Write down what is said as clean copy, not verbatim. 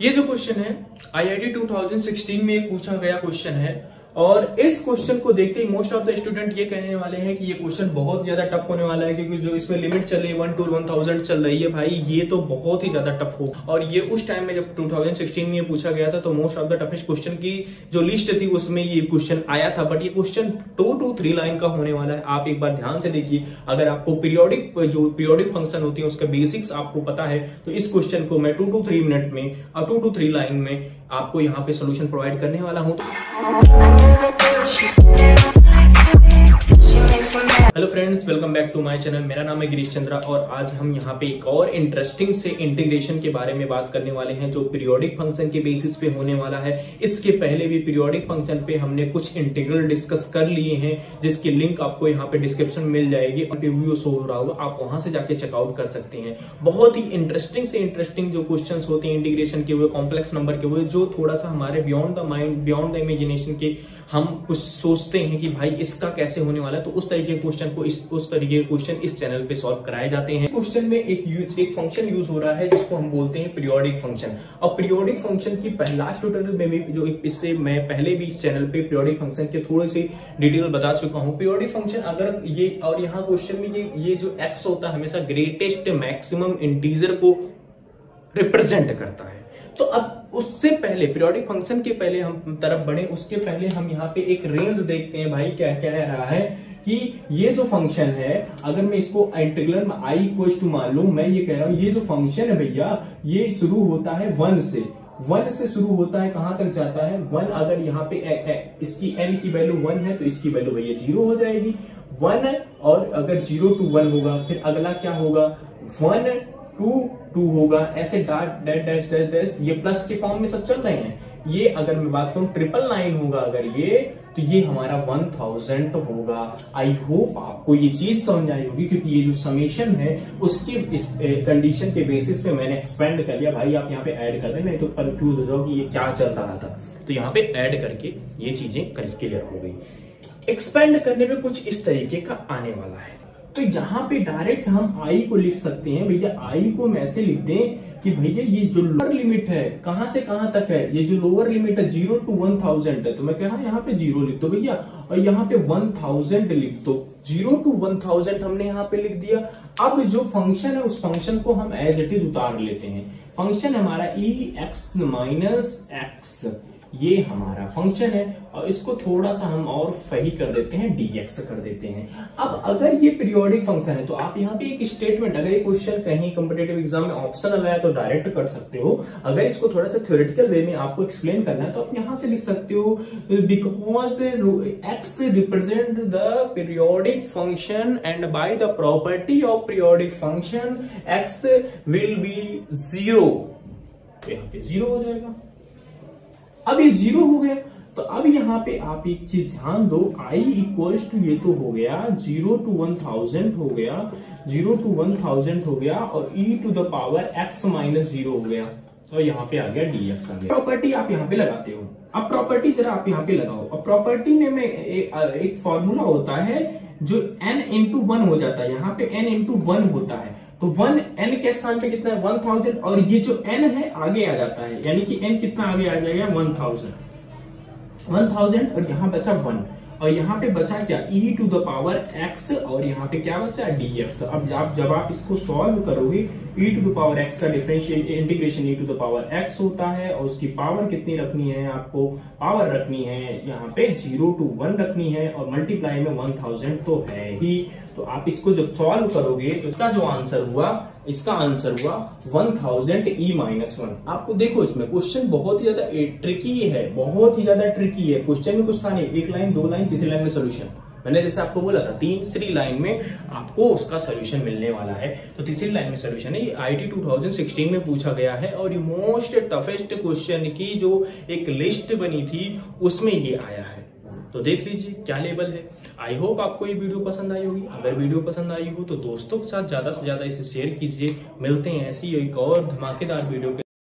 ये जो क्वेश्चन है आईआईटी 2016 में एक पूछा गया क्वेश्चन है और इस क्वेश्चन को देखते ही मोस्ट ऑफ द स्टूडेंट ये कहने वाले हैं कि ये क्वेश्चन बहुत ज्यादा टफ होने वाला है, क्योंकि जो इसमें लिमिट चल रही है 1 to 1000 चल रही है भाई, ये तो बहुत ही ज्यादा टफ हो। और ये उस टाइम में जब 2016 में ये पूछा गया था तो most of the toughest question की जो लिस्ट थी उसमें ये क्वेश्चन आया था। बट ये क्वेश्चन 2 to 3 लाइन का होने वाला है। आप एक बार ध्यान से देखिए, अगर आपको पीरियोडिक फंक्शन होती है उसका बेसिक्स आपको पता है तो इस क्वेश्चन को मैं 2 to 3 मिनट में और 2 to 3 लाइन में आपको यहाँ पे सोल्यूशन प्रोवाइड करने वाला हूँ। Hello friends, welcome back to my channel. मेरा नाम है गिरीश चंद्रा और आज हम यहाँ पे एक और इंटरेस्टिंग से इंटीग्रेशन के बारे में बात करने वाले हैं जो पीरियोडिक फंक्शन के बेसिस पे होने वाला है। इसके पहले भी पीरियोडिक फंक्शन पे हमने कुछ इंटीग्रल डिस्कस कर लिए हैं जिसकी लिंक आपको यहाँ पे डिस्क्रिप्शन में मिल जाएगी और वीडियो शो हो रहा होगा, आप वहां से जाके चेकआउट कर सकते हैं। बहुत ही इंटरेस्टिंग से इंटरेस्टिंग जो क्वेश्चन होते हैं इंटीग्रेशन के हुए, कॉम्प्लेक्स नंबर के हुए, जो थोड़ा सा हमारे beyond the mind, beyond the imagination के हम कुछ सोचते हैं कि भाई इसका कैसे होने वाला है, तो उस तरीके के क्वेश्चन को उस तरीके के क्वेश्चन इस चैनल पे सॉल्व कराए जाते हैं। क्वेश्चन में एक फंक्शन यूज हो रहा है जिसको हम बोलते हैं पीरियोडिक फंक्शन। और पीरियोडिक फंक्शन की लास्ट ट्यूटोरियल में भी जो इससे मैं पहले भी इस चैनल पे पीरियोडिक फंक्शन के थोड़े से डिटेल बता चुका हूं। पीरियोडिक फंक्शन अगर ये और यहाँ क्वेश्चन में ये जो एक्स होता है हमेशा ग्रेटेस्ट मैक्सिमम इंटीजर को रिप्रेजेंट करता है। तो अब उससे पहले पीरियोडिक फंक्शन के पहले हम तरफ बढ़े, उसके पहले हम यहाँ पे एक रेंज देखते हैं। भाई क्या कह रहा है कि ये जो फंक्शन है, अगर मैं इसको इंटीग्रल में आई इक्वल्स टू मान लू, मैं ये कह रहा हूं ये जो फंक्शन है भैया ये शुरू होता है 1 से शुरू होता है, कहां तक जाता है 1। अगर यहाँ पे इसकी n की वैल्यू 1 है तो इसकी वैल्यू भैया 0 हो जाएगी 1। और अगर 0 to 1 होगा फिर अगला क्या होगा 1 to 2 होगा, ऐसे डैश डैश डैश डैश ये प्लस के फॉर्म में सब चल रहे हैं। ये अगर मैं बात करूं 999 होगा अगर ये, तो ये हमारा 1000 होगा। आई होप आपको ये चीज समझ आई होगी, क्योंकि ये जो समेशन है उसके इस कंडीशन के बेसिस पे मैंने एक्सपेंड कर लिया। भाई आप यहाँ पे ऐड कर दें, नहीं तो कंफ्यूज हो जाओ कि ये क्या चल रहा था। तो यहाँ पे ऐड करके ये चीजें क्लियर हो गई। एक्सपेंड करने में कुछ इस तरीके का आने वाला है। तो यहाँ पे डायरेक्ट हम आई को लिख सकते हैं। भैया आई को हम ऐसे लिख दें कि भैया ये जो लोअर लिमिट है कहां से कहां तक है, ये जो लोअर लिमिट है 0 to 1000 है, तो मैं कह रहा हूं यहाँ पे 0 लिख दो भैया और यहाँ पे 1000 लिख दो। 0 to 1000 हमने यहाँ पे लिख दिया। अब जो फंक्शन है उस फंक्शन को हम एज इट इज उतार लेते हैं। फंक्शन हमारा e(x - x), ये हमारा फंक्शन है और इसको थोड़ा सा हम और सही कर देते हैं, dx कर देते हैं। अब अगर ये पीरियोडिक फंक्शन है तो आप यहाँ पे एक स्टेटमेंट, अगर ये क्वेश्चन कहीं कॉम्पिटिटिव एग्जाम में ऑप्शनल आया तो डायरेक्ट कर सकते हो। अगर इसको थोड़ा सा थ्योरेटिकल वे में आपको एक्सप्लेन करना है तो आप यहाँ से लिख सकते हो, because x represent the periodic function and by the property of periodic function x will be 0। यहाँ पे 0 हो जाएगा। अब ये 0 हो गया तो अब यहाँ पे आप एक चीज ध्यान दो, i इक्वल्स टू ये तो हो गया 0 to 1000 हो गया, 0 to 1000 हो गया और e to the power x - 0 हो गया और यहाँ पे आ गया dx आ गया। प्रॉपर्टी आप यहाँ पे लगाते हो। अब प्रॉपर्टी जरा आप यहाँ पे लगाओ। अब प्रॉपर्टी में एक फॉर्मूला होता है जो n into 1 हो जाता है। यहाँ पे n into 1 होता है तो 1 n के स्थान पे कितना है 1000 और ये जो n है आगे आ जाता है, यानी कि n कितना आगे आ जाएगा 1000 और यहाँ बचा 1 और यहाँ पे बचा क्या e to the power x और यहाँ पे क्या बचा dx। अब जब आप इसको सॉल्व करोगे e to the power x का differential integration e to the power x होता है और उसकी पावर कितनी रखनी है, आपको पावर रखनी है यहाँ पे 0 to 1 रखनी है और मल्टीप्लाई में 1000 तो है ही। तो आप इसको जब सॉल्व करोगे तो इसका जो आंसर हुआ, इसका आंसर हुआ 1000 e - 1। आपको देखो इसमें क्वेश्चन बहुत ही ज्यादा ट्रिकी है, बहुत ही ज्यादा ट्रिकी है। क्वेश्चन में कुछ था नहीं, 1 लाइन 2 लाइन, तीसरी लाइन में सोल्यूशन। मैंने जैसे आपको बोला था तीसरी लाइन में आपको उसका सोल्यूशन मिलने वाला है। तो तीसरी लाइन में सोल्यूशन है। ये आईआईटी 2016 में पूछा गया है और ये मोस्ट टफेस्ट क्वेश्चन की जो एक लिस्ट बनी थी उसमें ये आया है। तो देख लीजिए क्या लेवल है। आई होप आपको ये वीडियो पसंद आई होगी। अगर वीडियो पसंद आई हो तो दोस्तों के साथ ज्यादा से ज्यादा इसे शेयर कीजिए। मिलते हैं ऐसी एक और धमाकेदार वीडियो के